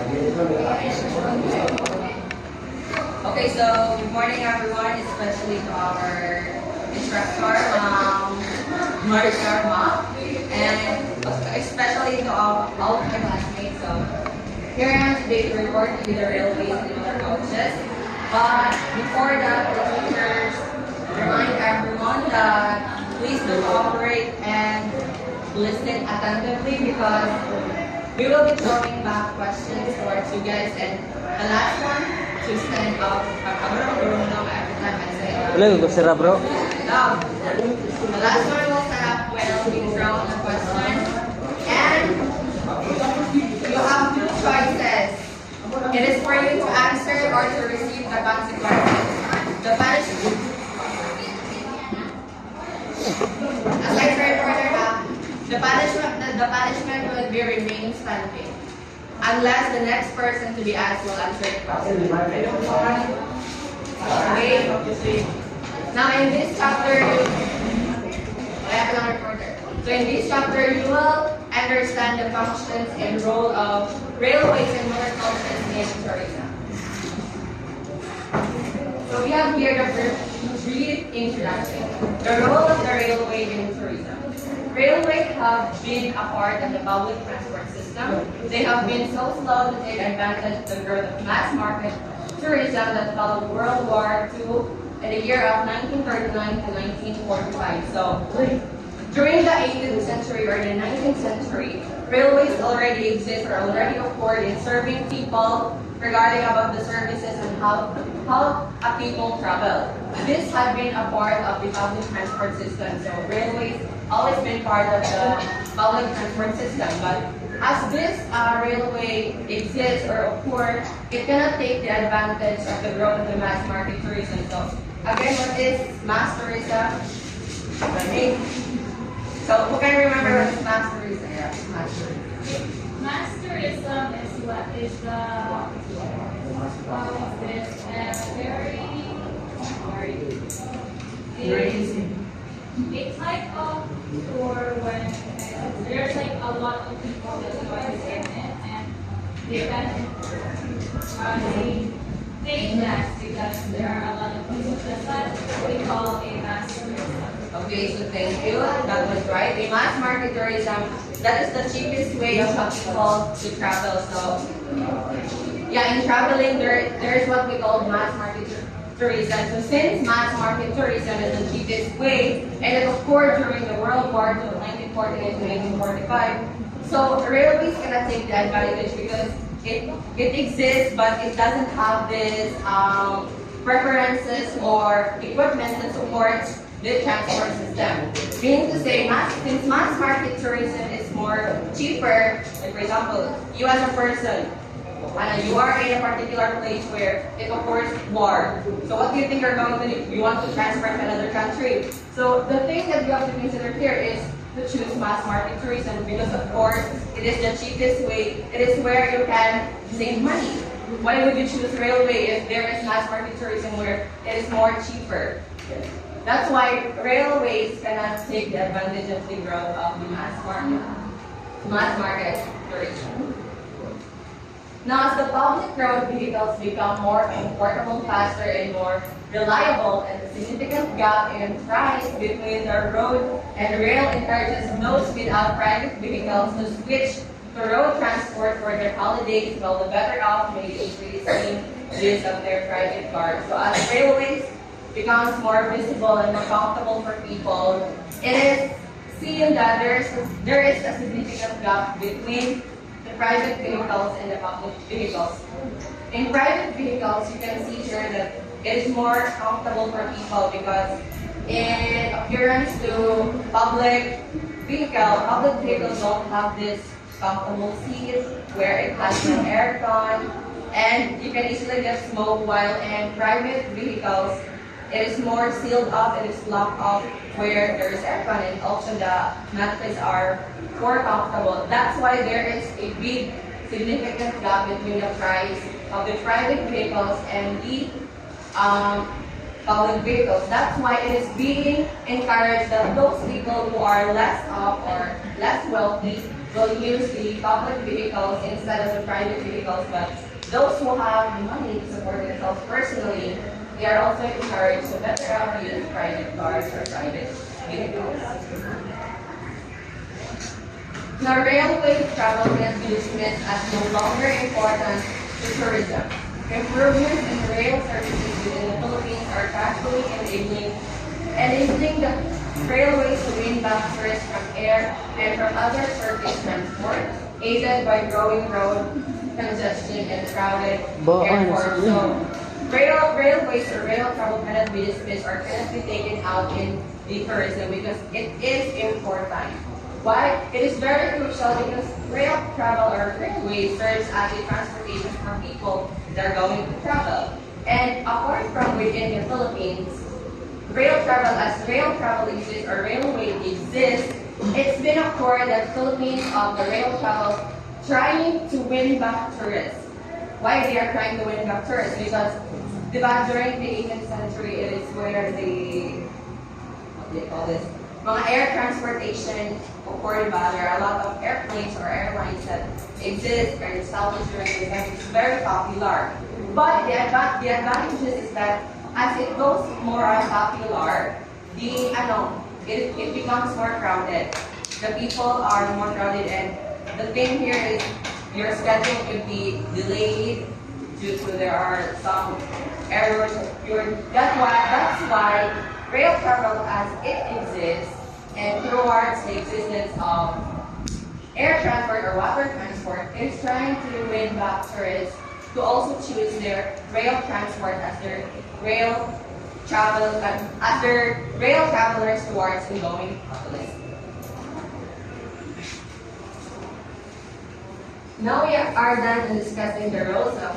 Okay, so good morning everyone, especially to our instructor, Marissa, and especially to all of my classmates. So here I am today to report to the railways and Motorcoaches. But before that, the teachers remind everyone that please do cooperate and listen attentively because we will be throwing back questions towards you guys. And the last one, to stand up. Every time I say Bro. the last one will stand up when we throw the question. And you have two choices. It is for you to answer or to receive the consequences. The punishment. As I said earlier, the punishment will be remaining standing unless the next person to be asked will answer the question. Okay. Now in this chapter, so in this chapter, you will understand the functions and role of railways and motorcoaches in tourism. So we have here the brief introduction. The role of the railway in tourism. Railways have been a part of the public transport system. They have been so slow to take advantage of the growth of mass market tourism that followed World War II in the year of 1939 to 1945. So during the 18th century or the 19th century, railways already exist or already occurred in serving people regarding about the services and how a people travel. This had been a part of the public transport system. So railways always been part of the public transport system. But as this railway exists or occurs, it cannot take the advantage of the growth of the mass market tourism. So again, what is mass tourism? Okay. So who can remember what is mass tourism? Yeah, mass tourism. Mass tourism is what is the a type of tour when there's like a lot of people that join in it and they pay less because there are a lot of people. That's what we call a mass tourism. Okay, so thank you. That was right. A mass market tourism, that is the cheapest way of people to travel. So, yeah, in traveling, there is what we call mass market tourism. So since mass market tourism is the cheapest way, and it occurred during the World War II, 1948 to 1945, so railways cannot take the advantage because it exists, but it doesn't have this preferences or equipment that supports the transport system. Meaning to say, since mass market tourism is more cheaper, like for example, you as a person, you are in a particular place where it occurs war. So what do you think you're going to do? You want to transfer to another country. So the thing that you have to consider here is to choose mass market tourism because of course it is the cheapest way. It is where you can save money. Why would you choose railway if there is mass market tourism where it is more cheaper? That's why railways cannot take the advantage of the growth of the mass market tourism. Now, as the public road vehicles become more comfortable, faster, and more reliable, and the significant gap in price between the road and rail encourages those without private vehicles to switch to road transport for their holidays, while the better off may increase the use of their private cars. So as railways becomes more visible and more comfortable for people, it is seen that there is a significant gap between the private vehicles and the public vehicles. In private vehicles, you can see here that it is more comfortable for people because in appearance to public vehicles don't have this comfortable seats where it has no aircon and you can easily get smoke, while in private vehicles it is more sealed up, it is locked up where there is aircon and also the mattresses are more comfortable. That's why there is a big significant gap between the price of the private vehicles and the public vehicles. That's why it is being encouraged that those people who are less up or less wealthy will use the public vehicles instead of the private vehicles, but those who have the money to support themselves personally, they are also encouraged to better off use private cars or private vehicles. Now, railway travel can be dismissed as no longer important to tourism. Improvements in rail services within the Philippines are practically enabling the railways to win back tourists from air and from other surface transport, aided by growing road congestion and crowded airports. So, railways or rail travel cannot be dismissed or cannot be taken out in the tourism because it is important. Why? It is very crucial because rail travel or railway serves as a transportation for people that are going to travel. And apart from within the Philippines, rail travel exists or railway exists, it's been a core that Philippines of the rail travel trying to win back tourists. Why they are trying to win back tourists? Because during the 18th century, it is where the, what do they call this? Mga air transportation occurred, there are a lot of airplanes or airlines that exist and established during the time. It's very popular. But the advantages is that as it goes more popular, it becomes more crowded. The people are more crowded, and the thing here is your schedule could be delayed due to there are some errors. That's why rail travel as it exists and towards the existence of air transport or water transport is trying to win back tourists to also choose their rail transport as their rail travelers towards the going populace. Now we are done discussing the roles of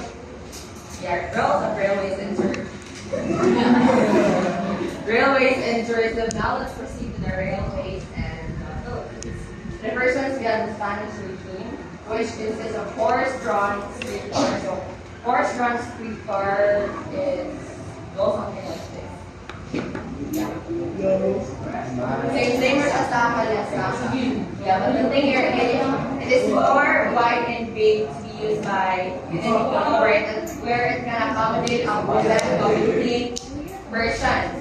railways and railways and tourism. Now let's proceed to the railways and Philippines. The first one is we have the Spanish regime, which consists of horse-drawn streetcar. So horse-drawn streetcar goes something like this. Yeah. Same as yeah, but the thing here it is more wide and big to be used by people where it can accommodate a more than 50 persons.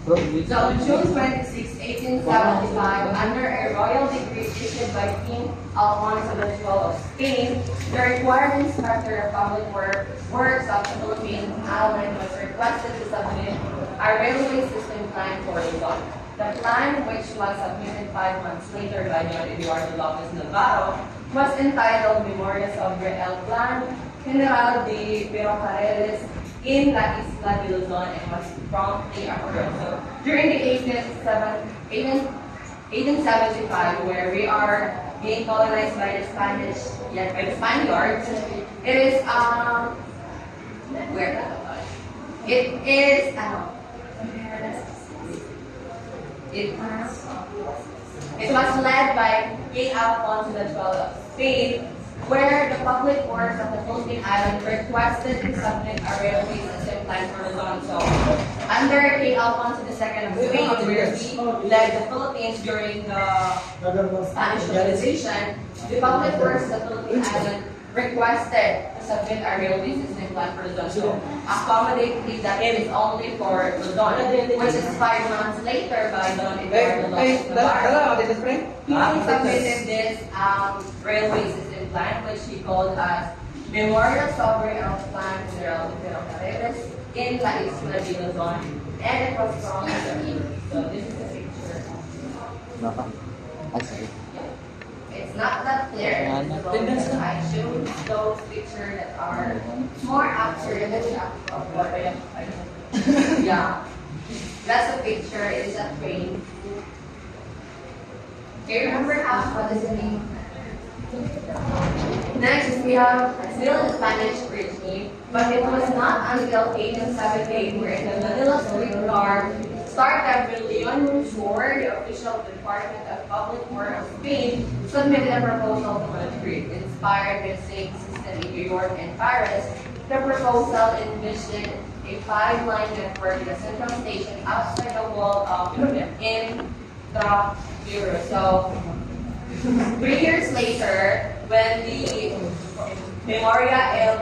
So on June 26, 1875, under a royal decree issued by King Alfonso XII of Spain, the required inspector of public works of the Philippines Island was requested to submit a railway system plan for Luzon. The plan, which was submitted 5 months later by Don Eduardo Lopez Navarro, was entitled Memorias sobre el Plan General de Ferrocarriles in La Isla de Luzon and was promptly approved. So during the 1875, where we are being colonized by the Spaniards, it is it was led by King Alfonso XII of Spain, where the public works of the Philippine Island requested to submit a railway system plan for Luzon. So, under King Alfonso II of Spain, where he led the Philippines during the Spanish colonization, the public works of the Philippine Island requested to submit a railway system plan for Luzon. So, accommodate that it is only for Luzon, which is 5 months later by Don Eduardo Lopez Navarro. He submitted this railway system plan, which he called as Memorial sobre el Plan General de Ferrocarriles in La Isla de Luzon, and it was from So this is the picture. It's not that clear. I showed those pictures that are more accurate than what I have. Yeah, that's a picture. It is a train. Do you remember what is the name? Next, we have still the Spanish regime, but it was not until 1878 where the Manila streetcar started Leon Shore, the official department of public works of Spain, submitted a proposal to Madrid, inspired by the same system in New York and Paris. The proposal envisioned a 5-line network with a central station outside the wall of Intramuros. So 3 years later, when the Memoria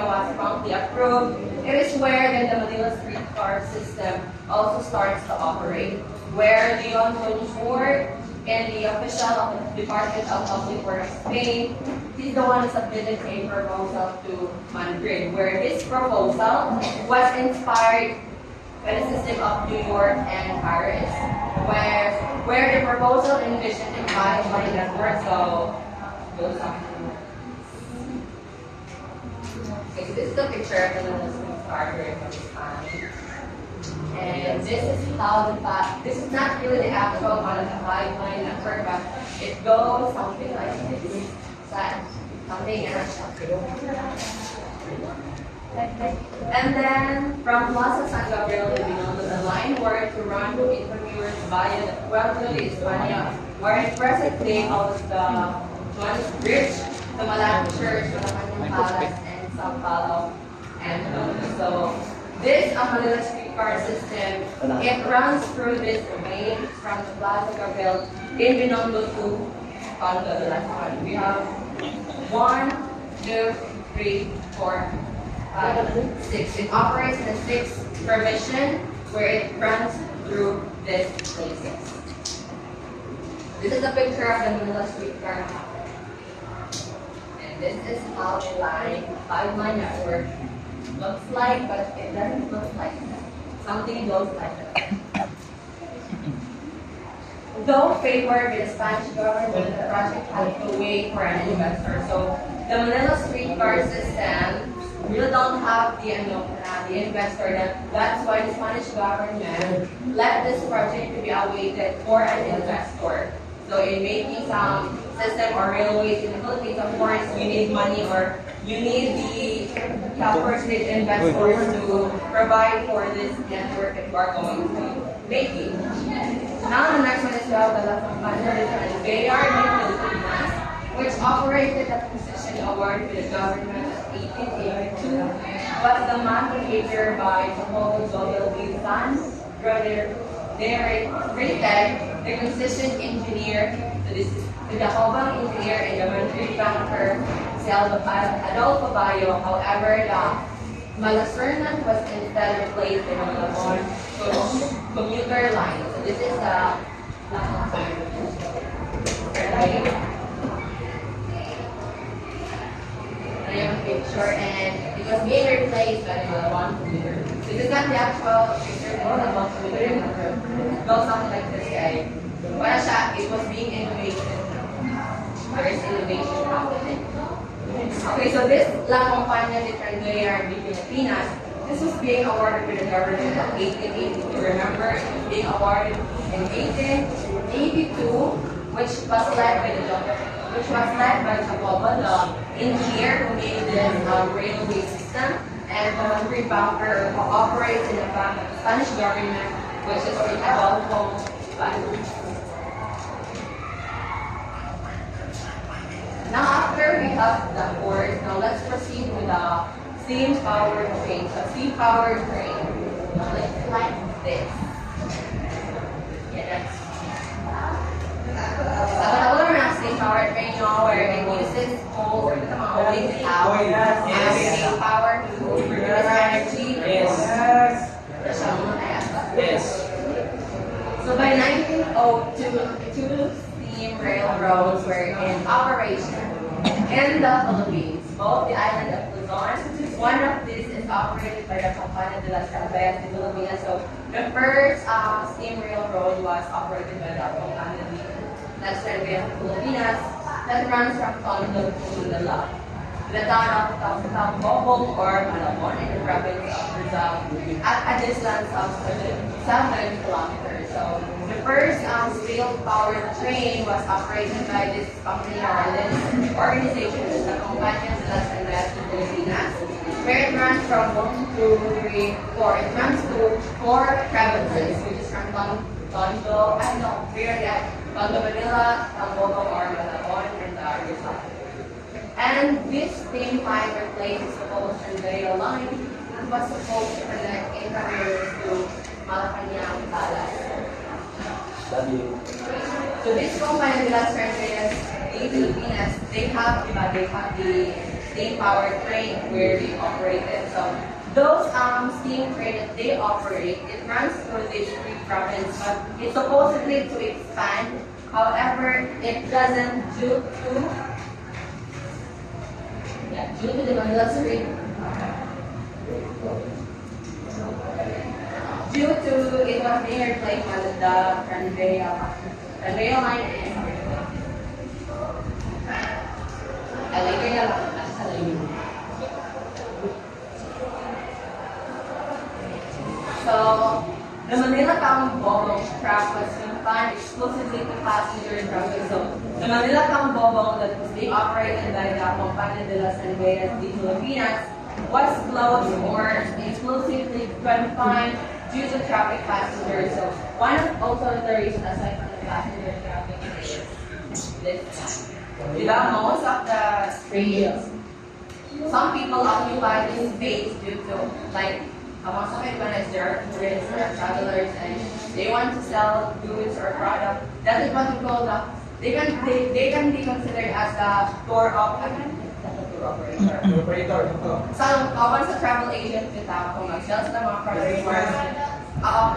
was promptly approved, it is where then the Manila streetcar system also starts to operate, where Leon Ford and the official of the Department of Public Works Spain, he's the one who submitted a proposal to Madrid, where this proposal was inspired by the system of New York and Paris, where the proposal envisioned a five-line network. So, okay, so this is the picture of the Manila streetcar during this time. And this is how this is not really the actual one of the five-line network, but it goes something like this. Something and then from Plaza San Gabriel to Binondo, the line were to run to Intramuros via the Puerto de España, where in present day holds the Jones Bridge, the Malaki Church, the Malacanang Palace, and Sao Paulo. And so this Manila streetcar system, it runs through this domain from the Plaza Gabriel in Binondo to Tondo, the last one. We have 1, 2, 3, 4, 5, 6. It operates in a 6th permission where it runs through these places. This is a picture of the Manila streetcar. And this is how the five-line network looks like, but it doesn't look like that. Something looks like that. Though favored by the Spanish government, the project had to wait for an investor. So the Manila streetcar system really don't have the investor. That's why the Spanish government let this project to be awaited for an investor. So in making some system or railways in the Philippines, of course, you need money or you need the opportunity investors to provide for this network that you are going to be making. Now the next one is the and they are in Filipinas, which operated the concession award with the government of 1882, was the mandated by Jacobo W. Sanz, brother. They rated the concession engineer, so this is the Jacobang engineer and the Madrid banker, Adolfo Bayo. However, the Malacernan was instead replaced by Malabon commuter line. So this is the picture, and it was being replaced by Malabon commuter. This is not the actual picture of Malabon commuter. It goes something like this guy. It was being innovated. There is innovation happening. Okay, so this La Compañía de Tranvía de Filipinas, this was being awarded by the government in 1882. Remember, it was being awarded in 1882, which was led by Jacobo, the engineer who made this railway system, and the Madrid banker who operates in the Spanish government, which is Adolfo Bayo. Now after we have the board, now let's proceed with the steam-powered train. So steam-powered train looks like this. Yeah, that's steam-powered train, where it uses coal to always have steam-power to produce energy. Yes. So by 1902, steam railroads were in operation in the Philippines, both the island of Luzon. One of these is operated by the Compañía de las Carreteras de Filipinas. So the first steam railroad was operated by the Compañía de las Carreteras de Filipinas that runs from Tondo to Manila, the town of Tacubong or Malabon in the province of Rizal at a distance of 7 kilometers. So the first steel-powered train was operated by this company or this organization, which is the Compañía de las Carreteras de Filipinas, where it runs from 1, 2, 3, 4. It runs to 4 provinces, which is from Tondo, Manila, Tacubong or Malabon, and Rizal. And this steam line replaces the old Tranvía line and was supposed to connect Intramuros to Malacanang Palace. So this company, the last Andreas, in Filipinas, they have the steam powered train where they operate it. So those steam train that they operate, it runs through these three provinces, but it's supposedly to expand. However, it doesn't due to the Manila Street. Due to it was being replaced by the Ranvea line is later na lang nasa layo. So the Manila Bobong track was confined exclusively to passenger traffic. So the Manila Bobong that was being operated by the Compania de las Anguillas de Filipinas was closed or exclusively confined due to traffic passengers. So one of also the reasons aside from the passenger traffic is this time. Most of the streets, some people occupy this space due to like most of it when it's there are tourists or travelers and they want to sell goods or products. That is what we call they can be considered as the tour operator. So, once a travel agent kita, kung mag-sell sila mga products or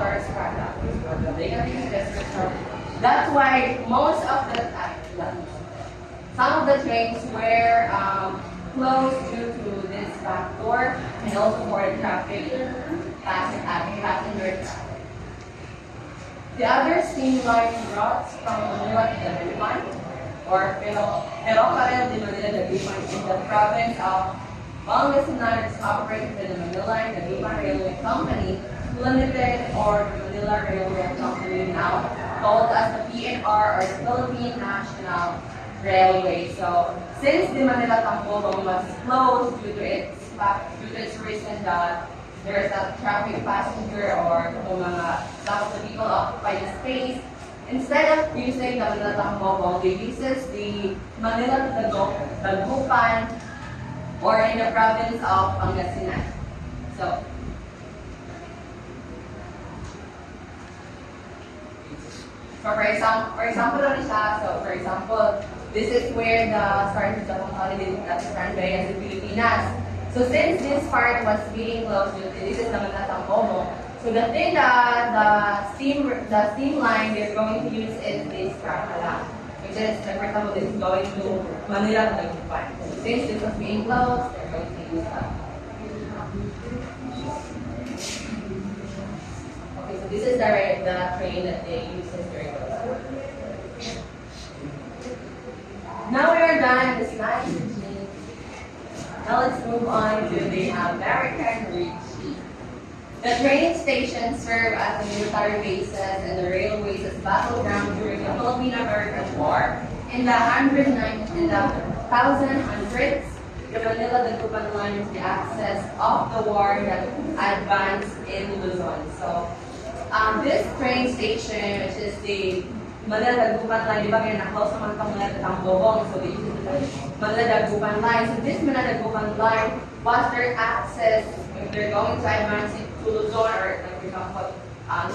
tourist products, they can be considered. That's why most of the time, some of the trains were closed due to this factor and also for the traffic passengers. The other streamlined routes from Manila to Dagupan or Pero Carril de Manila Dagupan in the province of Pangasinan is operated by the Manila and Dagupan Railway Company Limited or the Manila Railway Company now called as the PNR or the Philippine National Railway. So since the Manila Tambolong was closed due to its reason that there's a traffic passenger or some of the people occupy the space, instead of using the Manila Tambolong, they uses the Manila Dagupan or in the province of Pangasinan. So for example, this is where the start of the consolidated Ranvea in Pilipinas. So since this part was being closed, this is the Manila Tambomo. So the thing that the steam line they're going to use is this Cracala, which is the for example this is going to Manila Dagupan. So since this was being closed, they're going to use that. Okay, so this is the train that they use during those. Now we are done with the slide. Now let's move on to the American reach. The train stations serve as the military bases and the railways as battleground during the Philippine-American War. In the 1800s, the Manila Dagupan line is the access of the war that advanced in Luzon. So this train station, which is the Manila Dagupan line, di ba kaya na-close naman itong Manila Tambobong, so they use the Manila Dagupan line. So this Manila Dagupan line was their access if they're going to advance into Luzon or like for example,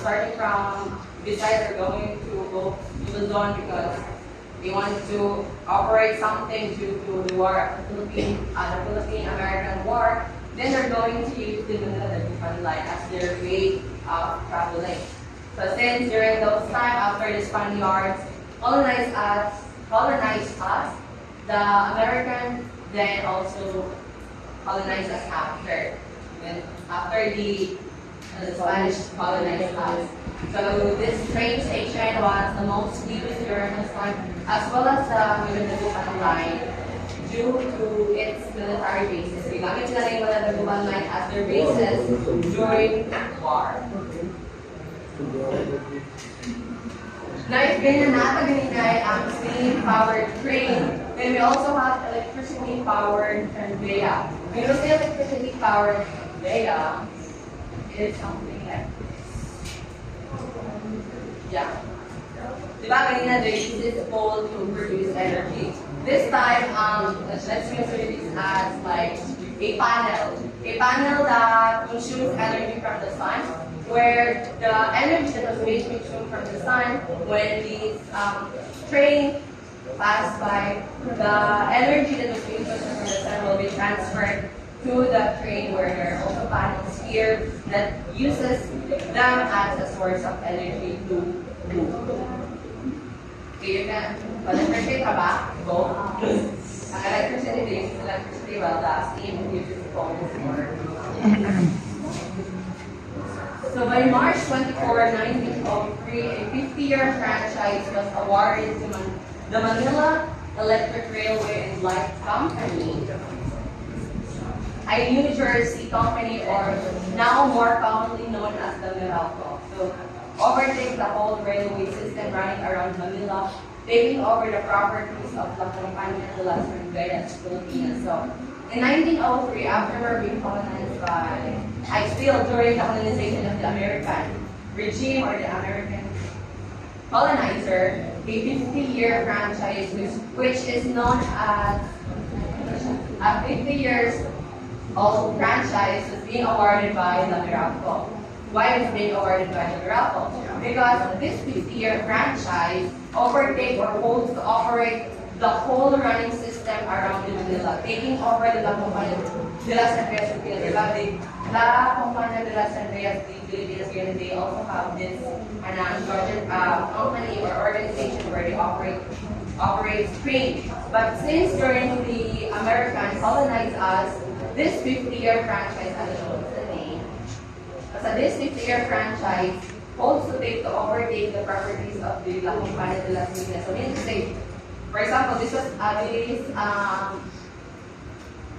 starting from Visayas, they're going to go to Luzon because they want to operate something due to the war, the Philippine-American War. Then they're going to use the Manila Dagupan line as their way of traveling. So since during those time, after the Spaniards colonized us, the Americans then also colonized us after. And after the Spanish colonized us. So this train station was the most used during this time, as well as the Dagupan line, due to its military bases. Ginamit nila yung Dagupan line as their bases during the war. Now, if ganyan natin ganyan ang steam-powered train, then we also have electricity-powered Ranvea. Because the electricity-powered Ranvea is something like this. Yeah. Diba kanina they use this pole to produce energy. This time, let's consider this as like a panel. A panel that consumes energy from the sun. where the energy that was being consumed from the sun when these train passed by, the energy that was being consumed from the sun will be transferred to the train where there are also panels here that uses them as a source of energy to move. Okay, you can, electricity ba? Go. Electricity is electricity, well, the steam uses phones or. So by March 24, 1903, a 50-year franchise was awarded to the Manila Electric Railway and Light Company, a New Jersey company, or now more commonly known as the Meralco, to overtake the whole railway system running around Manila, taking over the properties of La Compañía de las Andeas Filipinas. So, in 1903, after being colonized by, still during the colonization of the American regime or the American colonizer, a 50-year franchise, which is known as a 50 years old franchise, was being awarded by the Meralco. Why was being awarded by the Meralco? Because this 50-year franchise overtakes or holds to operate the whole running system around Manila, taking over the La Compañía de las Andeas Filipinas. La Compañía de las Andeas Filipinas, they also have this company or organization where they operate trains. But since during the Americans colonized us, this 50-year franchise, as it shows the name, so this 50-year franchise holds to overtake the properties of the La Compañía de las Filipinas. So meaning to say, for example, this was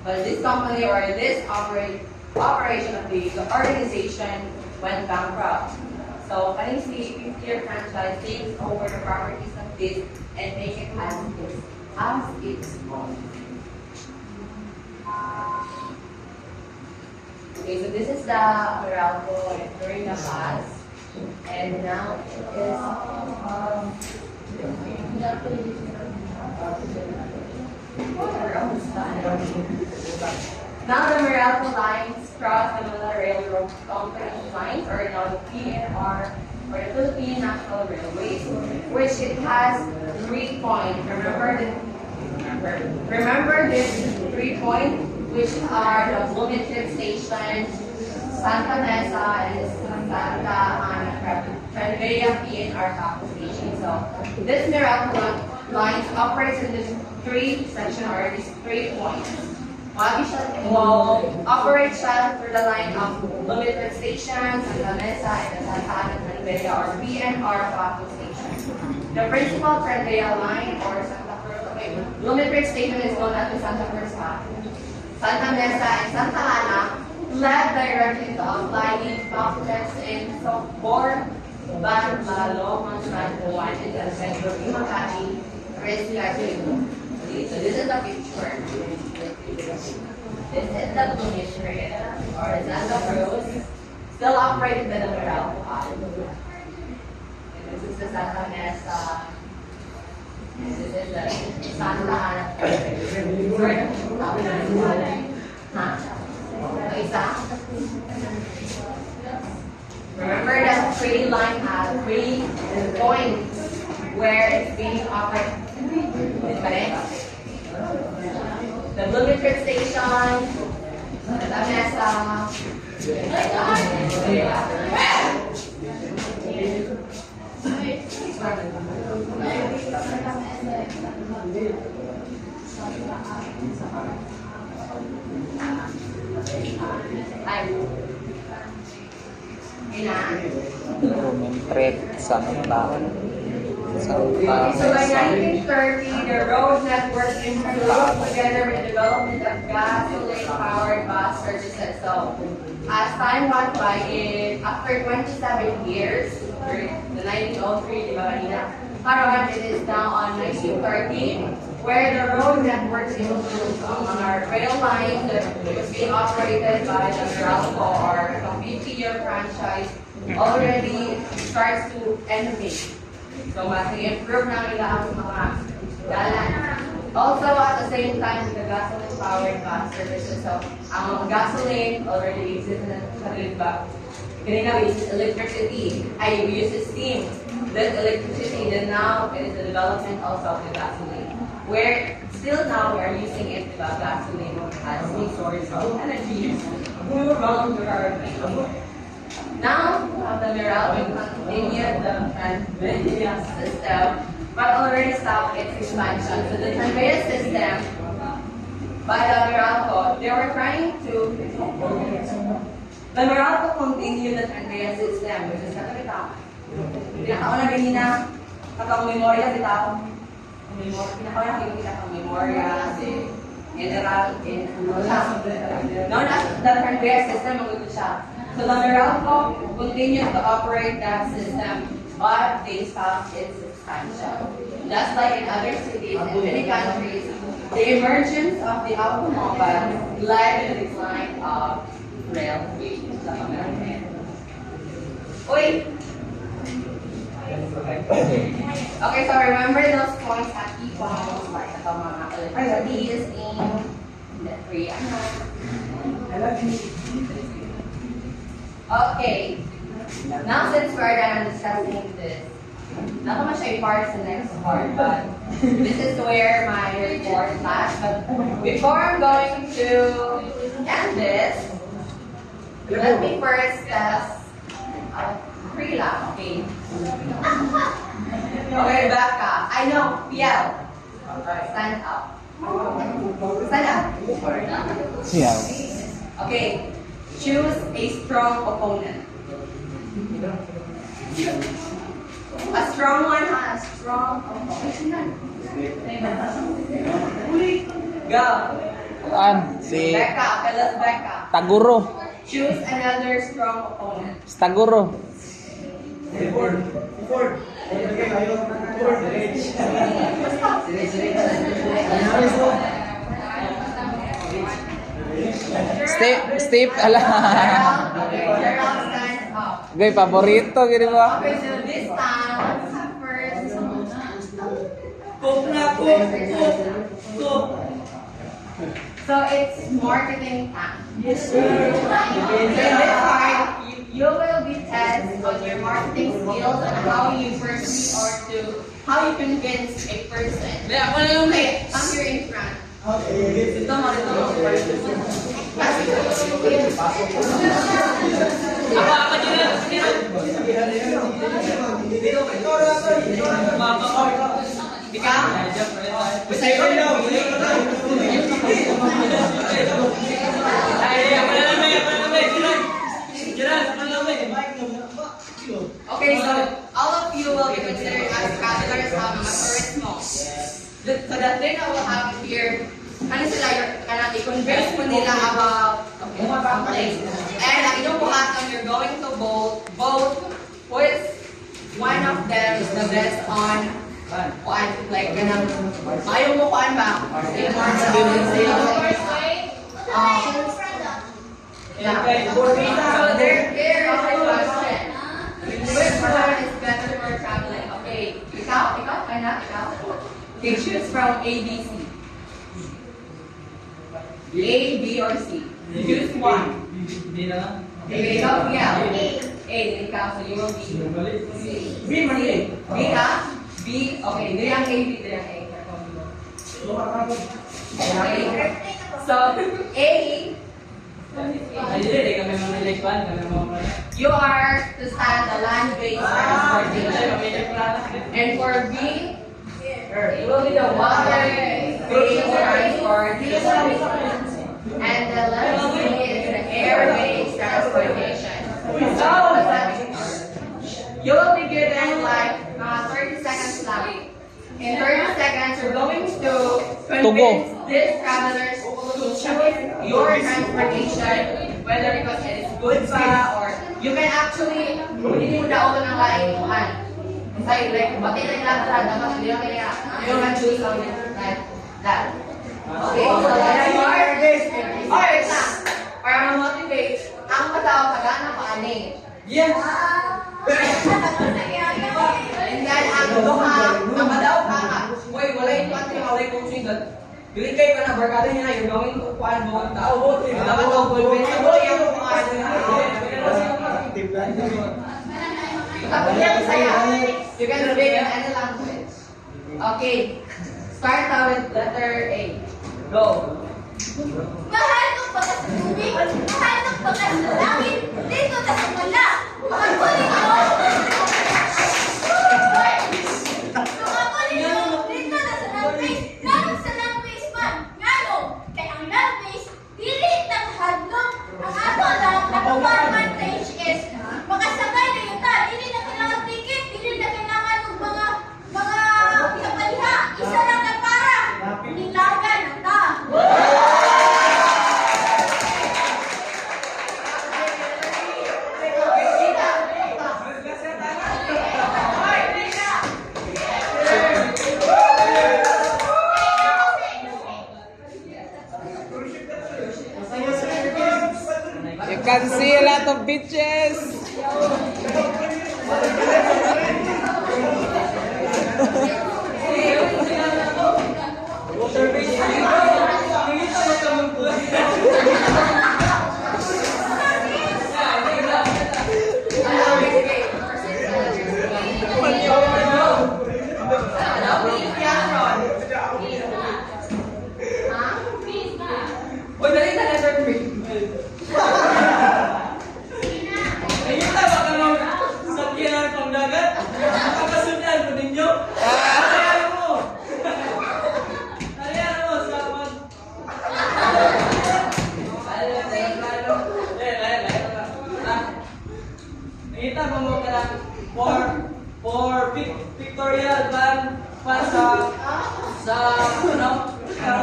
this company or this operation of the organization went bankrupt. So can you see 50-year franchise takes over the properties of this and make it as its own. Okay, so this is the Meralco during the past, and now now the Meralco lines cross the Manila Railroad Company lines, or now the PNR, or the Philippine National Railways, which it has 3 points. Remember this 3 points, which are the Bloomington Station, Santa Mesa, and Santa Ana Trinidad PNR top station. So this Meralco lines operates in this 3 section or these 3 points. Operate siya through the line of Bloomington Station, Santa Mesa, and the Santa Ana Trinidad or PNR top station. The principal Trinidad line or Santa Cruz, okay, Bloomington Station is known as the Santa Cruz half. Santa Mesa and Santa Ana led directly to outlining complex in Socorro, Banbalo, Mansuan, and the Centro Imagani, Rescue. So this is the picture. This is the Bloomington or Santa Cruz, still operated by the Meralco. This is the Santa Mesa. This is the Santa Ana. Remember that 3 line has 3 points where it's being operated. The Bloomington Station, the Mesa, So by 1930, the road network improved together with the development of gasoline-powered bus services. So as time went by, after 27 years, the 1903, it is now on 1913, where the road network improved on our rail lines that was being operated by the Meralco or the 50-year franchise already starts to innovate. So mas i-improve namin ang mga dalan. Also at the same time, the gasoline-powered bus services. So ang gasoline already exists sa Trinidad. Kanina we use electricity. We use steam. That electricity, then now it is the development also of the gasoline. Where still now we are using it, gasoline as a source of energy. Move around to our now, the Miral will continue the transmission system, but already stopped its expansion. So the transmission system by the Meralco, they were trying to the Meralco continue the transmission system, which is nakakita. Pinakauna ganina, katong memorya kita ako. Pinakauna kita ang memorya, si general, known as the transmission system, mag-ito siya. So the Meralco continued to operate that system, but they stopped its expansion. Just like in other cities and many countries, the emergence of the automobile led to the decline of railways. Okay, so remember those points at key points like the electricity steam, the free Okay, now since we're done discussing this, not much I part the next part, but this is where my report lasts. But before I'm going to end this, let me first test free lap, okay? Okay, Rebecca, I know, Piel, stand up. Stand up. Yeah. Okay, choose a strong opponent. A strong one has strong opponent. Go. Si Becca, fellas Becca. Taguro. Choose another strong opponent. Taguro. Steve, ala. Okay, Gerald stands up. Gay, paborito, gini mo. Okay, so this time, let's have first. So it's marketing time. Yes, So sir. in this part, you will be tested on your marketing skills and how you persuade or to how you convince a person. Okay, come here in front. Ito mo, ito mo. Ako dyan. Ikaw? Sa'yo rin daw. Okay, so all of you will be considered as travelers of tourismo. So the thing that will happen here, ano sila, i-convince mo nila about something. And ang inyong buhatan, you're going to vote who is one of them is the best on kuan, like ganang, ayaw mo kuan ba? Yeah. So there is a question. Which one is better for traveling? Okay, ikaw, anak, ikaw. Okay, choose from A, B, C. A, B, or C. Choose one. Okay, ikaw, yeah. A, ikaw, so you will be C. B, ha? B, okay, dili ang A, B, dili ang A. Okay, so A, you are to stand the land-based transportation. And for B, it will be the water-based transportation. And the last B is the air-based transportation. So, you will be given like 30 seconds lang. In 30 seconds, you're going to convince these travelers to choose your transportation, whether because it is good ba or you can actually hindi mo daw ng lain kuhan. Say like pati lang lahat dapat hindi kaya you can choose something like that. Okay, so that's your alright na. Para ma-motivate ang matao kagana pa ani. Yes. And then ang duha na madaw ka. Uy, wala yung country, wala yung coaching that. Dili kayo ka na barkada niya, you're going to kuhan buong tao. Dapat daw convince. Wala yung kuhan. You can speak in any language. Okay. Start now with letter A. Go. Mahal ng pagkas sa tubig, mahal ng pagkas sa langit, dito na sa mala. Mga kuling dito na sa language, galing sa language man. Ngano, kay ang language, dili naghadlok. Ang ato lang, advantage is, makasakay na yun ta, dili na kailangan ticket, dili na kailangan ng mga kapaliha. Isa lang na para, nilagan ang ta. You can see a lot of beaches. Uy, dali na letter 3. Nakita ba ka nung sakyanan pang dagat? Nakakasundan mo ninyo? Talian mo! Talian mo sa pag... Nakita mo mo ka lang for pictorial ban pa sa ano? Sa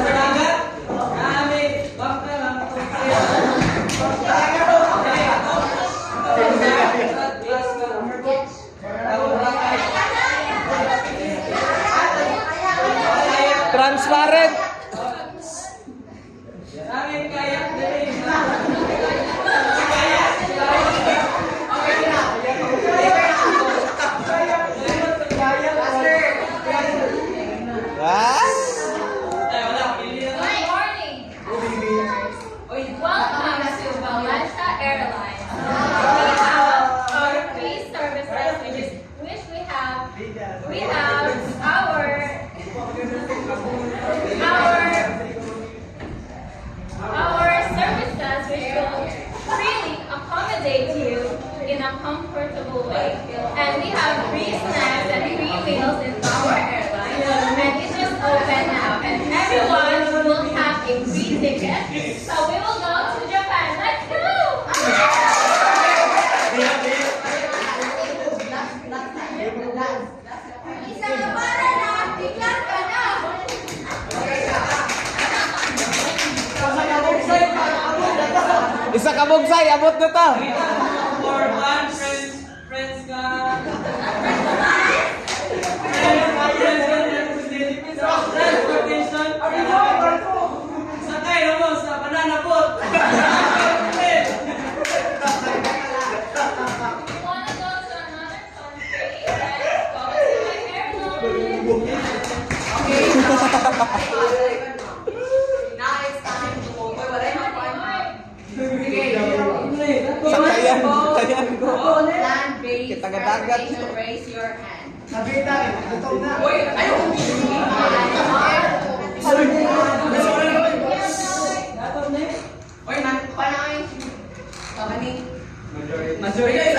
dagat? Kami, bangka lang Transparent. Angin kayak dari Ah? wala, pili na lang. Good morning. Welcome to Valencia Airlines. We have our free services, which we have our services which will freely accommodate you in a comfortable way. And we have free snacks and free meals in our airline. And it just opened now. And everyone will have a free ticket. So we will go to Japan. Let's go! Isa na para na, bigyan ka na. Isa ka bugsay, abot na to. For one, friends ka. Transportation. Sakay mo sa banana boat. You want to go to another country? Let's go to my airline. Okay. Now it's time to go. Uy, wala yung appointment. Sige. Sakayan, sakayan ko. Land-based Kita ka dagat. transportation, raise your hand. Uy, ayaw. Uy, panay. Kamani. Majority.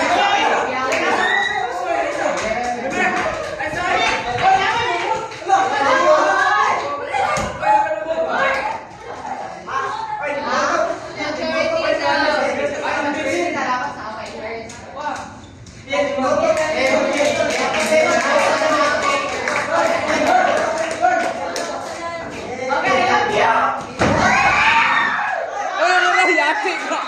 Majority na dapat sa outsiders. Okay, love you. Ay, ano na, yati ka.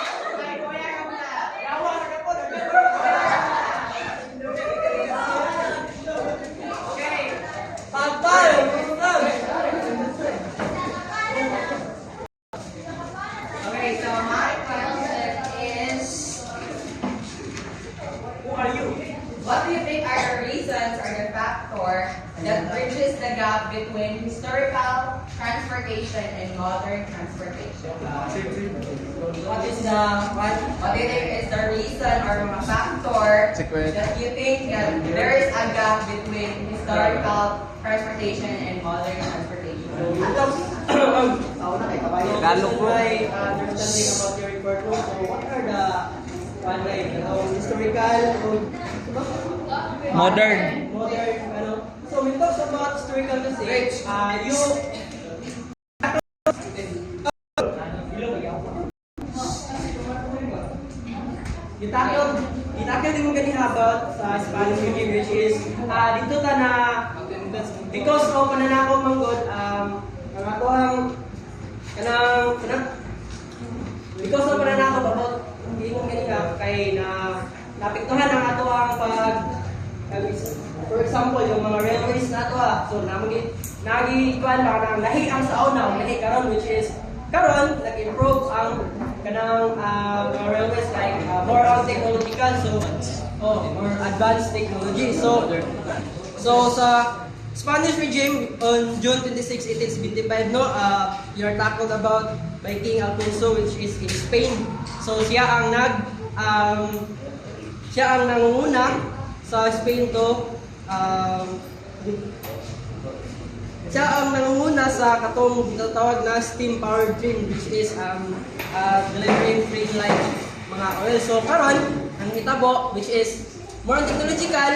Okay, so my question is, what do you think are the reasons or the factor that bridges the gap between historical transportation and modern transportation? What do you think is the reason or mga factor sure Secret. that you think that there is a gap between historical transportation and modern transportation. Tagalog po. My understanding about your report, no? So what are the historical Modern. modern, ano? So we talk about historical kasi, you itakil din mo ganyan about sa Spanish regime, which is dito ta na because of pananakop manggod ang ato ang because of pananakop about hindi mo ganyan kay na napiktuhan ang ato ang for example yung mga railways na ato so nagikuan lang ang lahi ang sa una lahi karon which is karon nag-improve ang kanang mga railways like more on technological more advanced technology so sa Spanish regime on June 26, 1875 no you're tackled about by King Alfonso which is in Spain so siya ang nangunguna sa Spain to siya ang nangunguna sa katong tinatawag na steam powered train which is delivering freight like mga oil. So karon ang hitabo which is more on technological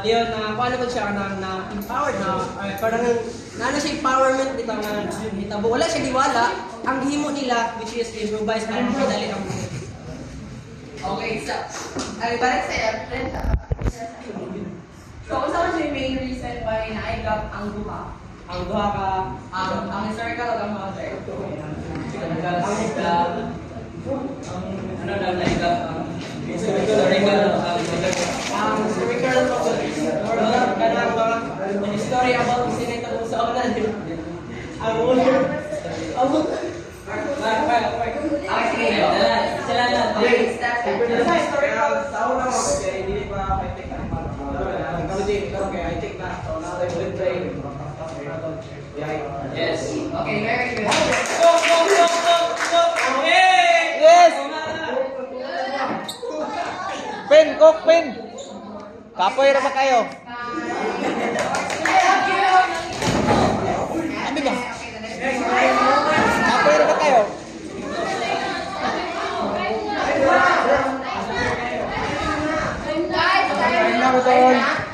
diyon na paano ba siya na empowered na parang na siya empowerment nito nga hitabo wala siya diwala ang gihimo nila which is improvise para madali ang Okay, so, balik sa trend. So, unsa man siya yung main reason why na-gap ang duha? ang duha ka Ang historical o ang modern? historical kanang mga story about sinita kung sa ulan ang ulan Okay, sige. sila na Okay, step. historical sa una mo kasi hindi pa kay take ang okay I take that so now they will play yes Okay, very good. okay Yes! Pin, cook, pin! Kapoy na ba kayo? Ano ba? Kapoy na ba kayo?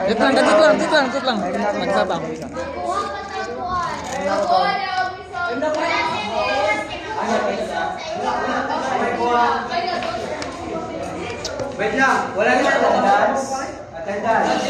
Dito lang. Magsabang. wait lang wala na attendance